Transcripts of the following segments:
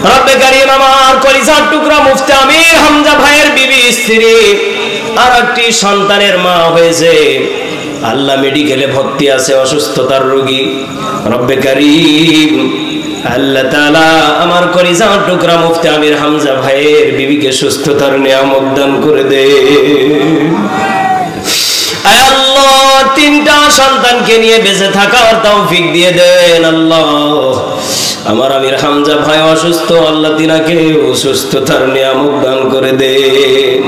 রব্বে কারীম আমার কলিজার টুকরা মুফতি আমির হামজা ভাইয়ের বিবি স্ত্রী আর একটি সন্তানের মা হয়েছে। আল্লাহ মেডিকেলে ভর্তি আছে, অসুস্থতার রোগী। রব্বে কারীম আল্লাহ তাআলা আমার কলিজার টুকরা মুফতি আমির হামজা ভাইয়ের বিবিকে সুস্থতার নিয়ামত দান করে দে। আয় আল্লাহ, তিনটা সন্তানকে নিয়ে বেঁচে থাকার তৌফিক দিয়ে দেন আল্লাহ। আমার আমির হামজা ভাই অসুস্থ, আল্লাহ তিনাকে সুস্থতার নিয়ামত দান করে দেন।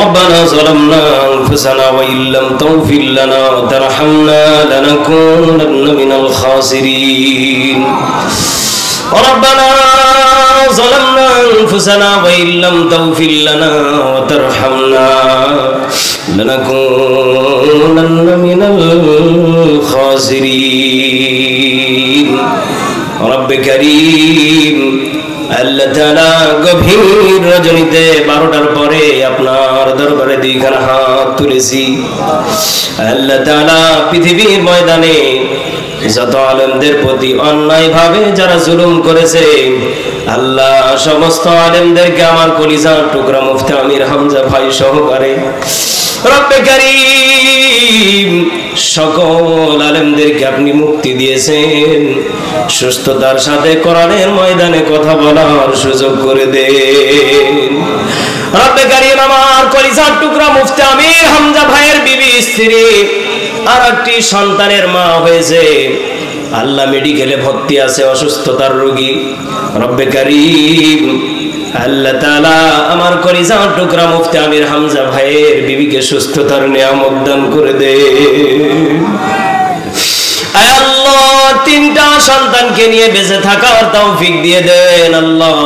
ربنا ظلمنا أنفسنا وإن لم تغفر لنا وترحمنا لنكونن من الخاسرين ربنا ظلمنا أنفسنا وإن لم تغفر لنا وترحمنا لنكونن من الخاسرين رب كريم আল্লাহ তাআলা গভীর রজনীতে 12টার পরে আপনার দরবারে দুইখানা হাত তুলেছি। আল্লাহ তাআলা পৃথিবীর ময়দানে যত আলেমদের প্রতি অন্যায় ভাবে যারা জুলুম করেছে, আল্লাহ সমস্ত আলেমদেরকে আমার কলিজার টুকরা মুফতি আমির হামজা ভাই সহকারে রব্বে কারীম সকল আলেমদেরকে আপনি মুক্তি দিয়েছেন, সুস্থতার সাথে কোরআনের ময়দানে কথা বলার সুযোগ করে দেন। রব্বে কারীম আমার কলিজার টুকরা মুফতি আমির হামজা ভাইয়ের বিবি স্ত্রী আর একটি সন্তানের মা হয়েছে। আল্লাহ মেডিকেলে ভর্তি আছে, অসুস্থতার রোগী। রব্বে কারীম আল্লাহ তাআলা আমার কলিজার টুকরা মুফতি আমির হামজা ভাইয়ের বিবিকে সুস্থতার নিয়ামত দান করে দেন। আয় আল্লাহ, তিনটা সন্তানকে নিয়ে বেঁচে থাকার তৌফিক দিয়ে দেন আল্লাহ।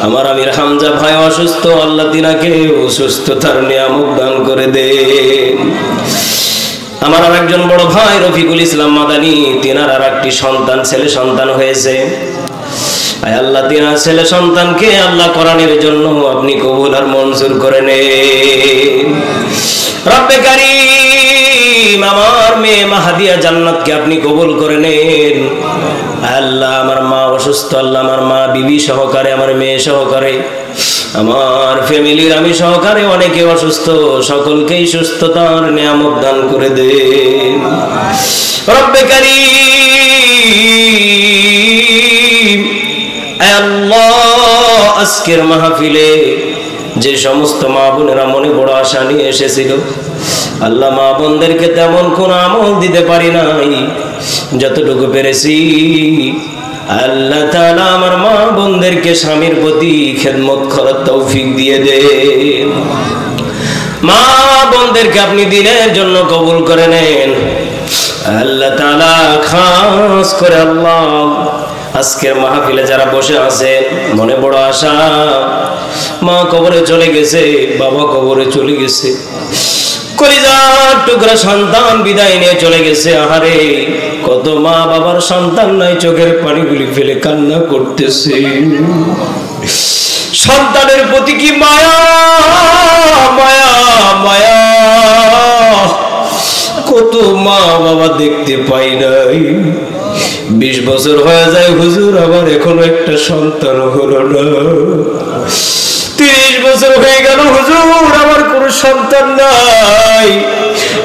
আমার আমির হামজা ভাই অসুস্থ, আল্লাহ তিনাকে সুস্থতার নিয়ামত দান করে দেন। আমার আর একজন বড় ভাই রফিকুল ইসলাম মাদানী, তিনার আর একটি সন্তান ছেলে সন্তান হয়েছে। আয় আল্লাহ, তিনার ছেলে সন্তানকে আল্লাহ কোরআনের জন্য আপনি কবুল আর মঞ্জুর করে নেন। রব্বে কারীম আমার মেয়ে মাহাদিয়া জান্নাতকে আপনি কবুল করে নেন। আল্লাহ আমার মা অসুস্থ, আল্লাহ আমার মা বিবি সহকারে, আমার মেয়ে সহকারে, আমার ফ্যামিলির আমি সহকারে অনেকে অসুস্থ, সকলকেই সুস্থতার নিয়ামত দান করে দেন। রব্বে কারীম আল্লাহ, আজকের মাহফিলে যে সমস্ত মা বোনেরা মনে বড় আশা নিয়ে এসেছিল, আল্লাহ মা বোনদেরকে তেমন কোন আমল দিতে পারি নাই, যতটুকু পেরেছি আল্লাহ তাআলা আমার মা বোনদেরকে স্বামীর প্রতি খেদমত করার তৌফিক দিয়ে দেন। মা বোনদেরকে আপনি দিনের জন্য কবুল করে নেন আল্লাহ তাআলা। খাস করে আল্লাহ আজকের মাহফিলে যারা বসে আছেন, মনে বড় আশা, মা কবরে চলে গেছে, বাবা কবরে চলে গেছে, কলিজার টুকরা সন্তান বিদায় নিয়ে চলে গেছে। আহারে, কত মা বাবার সন্তান নাই, চোখের পানিগুলি ফেলে কান্না করতেছে। সন্তানের প্রতি কি মায়া মায়া মায়া, কত মা বাবা দেখতে পাই নাই। 20 বছর হয়ে যায় হুজুর, আমার এখনো একটা সন্তান হলো না। 30 বছর হয়ে গেল হুজুর, আমার কোনো সন্তান নাই।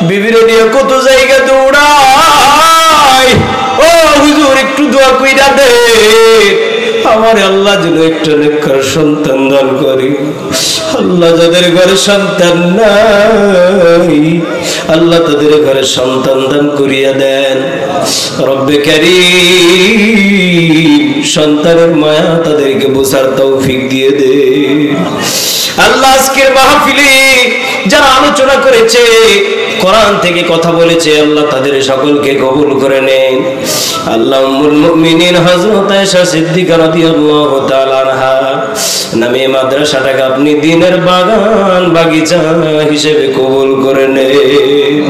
বিবিরে নিয়ে কত জায়গা দৌড়াই, ও হুজুর একটু দোয়া কইরা দে, আমার আল্লাহ যেন একটা নেককার সন্তান দান করে। আল্লাহ যাদের ঘরে সন্তান নাই, আল্লাহ তাদের ঘরে সন্তান দান করিয়া দেন। রব্বে কারীম সন্তানের মায়া তাদেরকে বোঝার তৌফিক দিয়ে দে। আল্লাহ আজকের মাহফিলে যারা আলোচনা করেছে, কোরআন থেকে কথা বলেছে, আল্লাহ তাদের সকলকে কবুল করে নেন। আল্লাহ উম্মুল মুমিনিন হযরত আয়েশা সিদ্দিকা রাদিয়াল্লাহু তাআলা আনহা নামে মাদ্রাসাটাকে আপনি দ্বীনের বাগান বাগিচা হিসেবে কবুল করে নেন।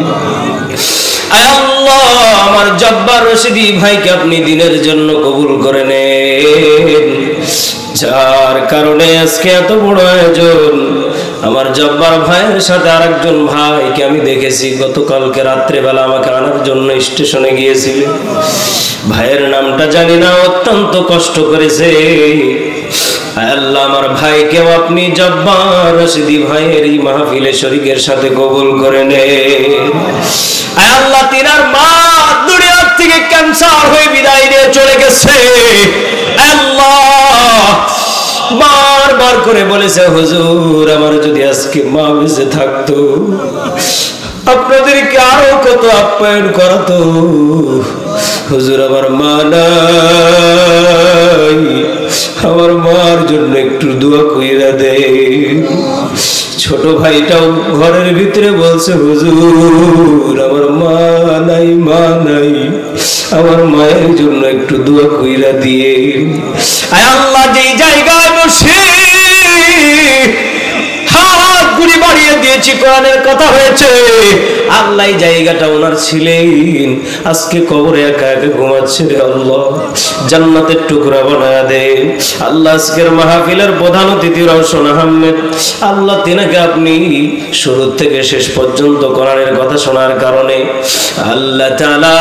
আয় আল্লাহ আমার জব্বার রশিদি ভাইকে আপনি দ্বীনের জন্য কবুল করে নেন, যার কারণে আজকে এত বড় আয়োজন। আমার জব্বার ভাইয়ের সাথে আরেকজন ভাইকে আমি দেখেছি গতকালকে রাত্রেবেলা আমাকে আনার জন্য স্টেশনে গিয়েছিলেন। ভাইয়ের নামটা জানি না, অত্যন্ত কষ্ট করেছে। আল্লাহ আমার ভাইকেও আপনি জব্বার রশিদি ভাইয়ের এই মাহফিলে শরীকের সাথে কবুল করে নেন। আল্লাহ তিনার মা দুনিয়ার থেকে ক্যান্সার হয়ে বিদায় নিয়ে চলে গেছে। আল্লাহ বারবার করে বলেছে, হুজুর আমার যদি আজকে মা বেঁচে থাকতো আপনাদেরকে আরো কত আপ্যায়ন করতো। হুজুর আমার মা নাই, আমার মার জন্য একটু দোয়া কইরা দে। ছোট ভাইটাও ঘরের ভিতরে বলছে, হুজুর আমার মা নাই, মা নাই, আমার মায়ের জন্য একটু দোয়া কইরা দিয়ে। আল্লাহ যেই জায়গায় বসে হাতগুলি বাড়িয়ে দিয়েছি, কোরআনের কথা হয়েছে, আল্লাহ এই জায়গাটা ওনার ছিলেন, আজকে কবরে একা একা ঘুমাচ্ছে রে আল্লাহ, জান্নাতের টুকরা বানায়া দে। আল্লাহ আজকের মাহফিলের প্রধান অতিথি রওশন আহমেদ, আল্লাহ তিনাকে আপনি শুরু থেকে শেষ পর্যন্ত কোরআনের কথা শোনার কারণে আল্লাহ তাআলা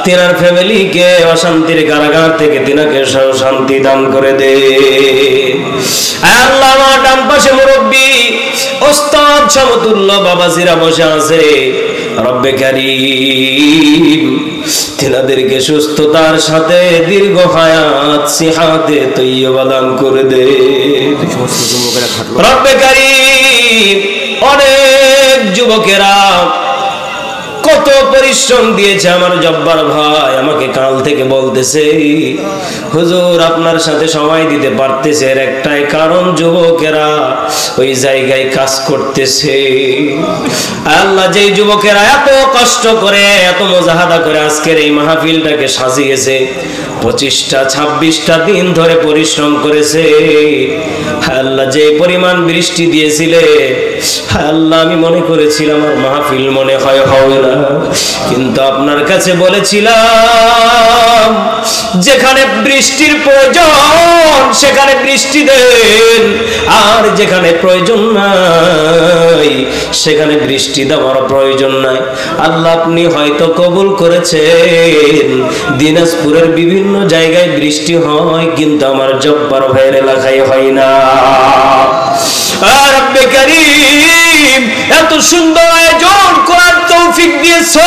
তিনার ফ্যামিলিকে অশান্তির কারাগার থেকে তিনাকে শান্তি দান করে দে। আল্লাহ আমার ডান পাশে মুরব্বী ওস্তাদ সমতুল্য বাবাজিরা বসে আছে, রব্বে কারীম তিনাদেরকে সুস্থতার সাথে দীর্ঘ হায়াত সিহাতে তৈয়বা দান করে দে। রব্বে কারীম অনেক যুবকেরা কত পরিশ্রম দিয়েছে। আমার জব্বার ভাই আমাকে কাল থেকে বলতেছে, হুজুর আপনার সাথে সময় দিতে পারতেছে এর একটাই কারণ, যুবকেরা ওই জায়গায় কাজ করতেছে। আল্লাহ যেই যুবকেরা এত কষ্ট করে এত মুজাহাদা করে আজকের এই মাহফিলটাকে সাজিয়েছে, 25টা 26টা দিন ধরে পরিশ্রম করেছে। আল্লাহ যে পরিমাণ বৃষ্টি দিয়েছিলে আল্লাহ, আমি মনে করেছিলাম আমার মাহফিল মনে হয় হবে না, কিন্তু আপনার কাছে বলেছিলাম যেখানে বৃষ্টির প্রয়োজন সেখানে বৃষ্টি দেন, আর যেখানে প্রয়োজন নাই সেখানে বৃষ্টি দেওয়ার প্রয়োজন নাই। আল্লাহ আপনি হয়তো কবুল করেছেন, দিনাজপুরের বিভিন্ন জায়গায় বৃষ্টি হয়, কিন্তু আমার জব্বার ভাইয়ের এলাকায় হয় না। রব্বে কারীম এত সুন্দর আয়োজন করার তৌফিক দিয়েছো,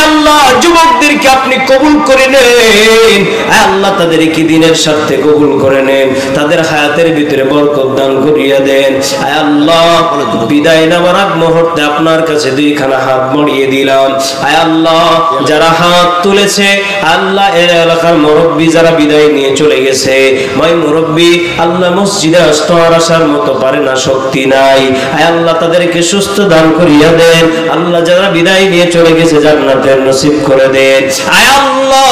আল্লাহ যুবকদেরকে আপনি কবুল করে নেন, আল্লাহ তাদেরকে দিনের সাথে কবুল করে নেন, তাদের হায়াতের ভিতরে বরকত দান করিয়া দেন। আল্লাহ বিদায় নেওয়ার আগ মুহূর্তে আপনার কাছে দুইখানা হাত বাড়িয়ে দিলাম। আল্লাহ যারা হাত তুলেছে আল্লাহ এর এলাকার মুরব্বী যারা বিদায় নিয়ে চলে গেছে, মাই মুরব্বী আল্লাহ মসজিদে আসতে আর আসার মতো পারে না, শক্তি নাই, আল্লাহ তাদেরকে সুস্থ দান করিয়া দেন। আল্লাহ যারা বিদায় নিয়ে চলে গেছে জান্নাতের নসিব করে দেন। আয় আল্লাহ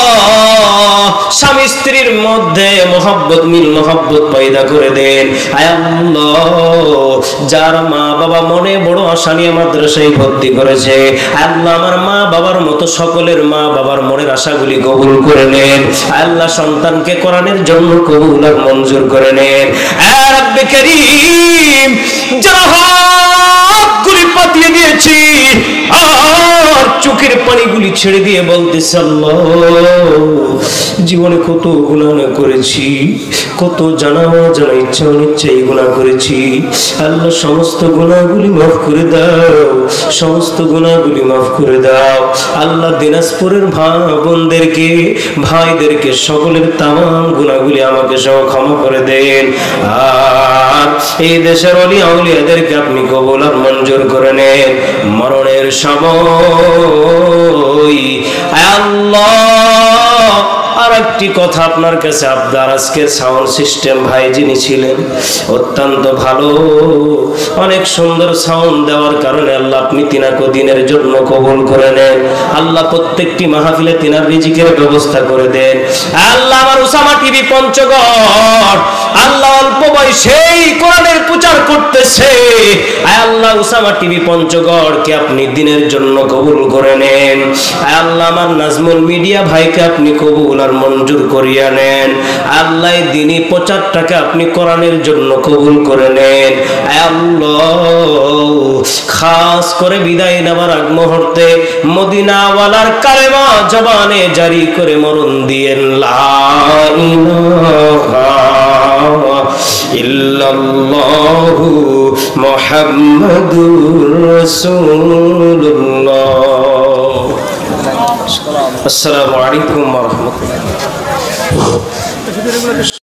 স্বামী স্ত্রীর মধ্যে মহব্বত মিল মহব্বত পয়দা করে দেন। আয় আল্লাহ যার মা বাবা মনে বড় আশা নিয়ে মাদ্রাসায় ভর্তি করেছে, আল্লাহ আমার মা বাবার মতো সকলের মা বাবার মনের আশাগুলি কবুল করে নেন। আল্লাহ সন্তানকে কোরআনের জন্য কবুল আর মঞ্জুর করে নেন। রব্বে কারীম যারা হাতগুলি পাতিয়ে দিয়েছি আর চোখের পানিগুলি ছেড়ে দিয়ে বলতেছে, আল্লাহ জীবনে কত গুনাহ করেছি, কত জানা অজানা ইচ্ছা অনিচ্ছায় গুনাহ করেছি, আল্লাহ সমস্ত গুনাহগুলি মাফ করে দাও, সমস্ত গুনাহগুলি মাফ করে দাও। আল্লাহ দিনাজপুরের ভাই বোনদেরকে ভাইদেরকে সকলের তামাম গুনাহগুলি আমাকে সহ ক্ষমা করে দেন। আর এই দেশের ওলি আউলিয়াদেরকে আপনি কবুল আর মঞ্জুর করে নেন। মরণের সময় আল্লাহ আর একটি কথা আপনার কাছে আবদার, আজকের সাউন্ড সিস্টেম ভাই যিনি ছিলেন অত্যন্ত ভালো, অনেক সুন্দর সাউন্ড দেওয়ার কারণে আল্লাহ আপনি তিনাকে দিনের জন্য কবুল করে নেন। আল্লাহ প্রত্যেকটি মাহফিলে তিনার রিজিকের ব্যবস্থা করে দেন। আল্লাহ আমার উসামা টিভি পঞ্চগড় আল্লাহ অল্প বয়সেই কোরআনের প্রচার করতেছে, আল্লাহ উসামা টিভি পঞ্চগড়কে আপনি দিনের জন্য কবুল করে নেন। আল্লাহ আমার নাজমুল মিডিয়া ভাইকে আপনি কবুল আর মঞ্জুর করিয়া নেন। আল্লাহ দিনই প্রচারটাকে আপনি কোরআনের জন্য কবুল করে নেন। আল্লাহ খাস করে বিদায় নেবার আগ মুহূর্তে মদিনাওয়ালার কালেমা জবানে জারি করে মরণ দিয়েন, লা ইলাহা ইল্লাল্লাহু মুহাম্মাদুর রাসূলুল্লাহ। আসসালামু আলাইকুম ওয়া রাহমাতুল্লাহ।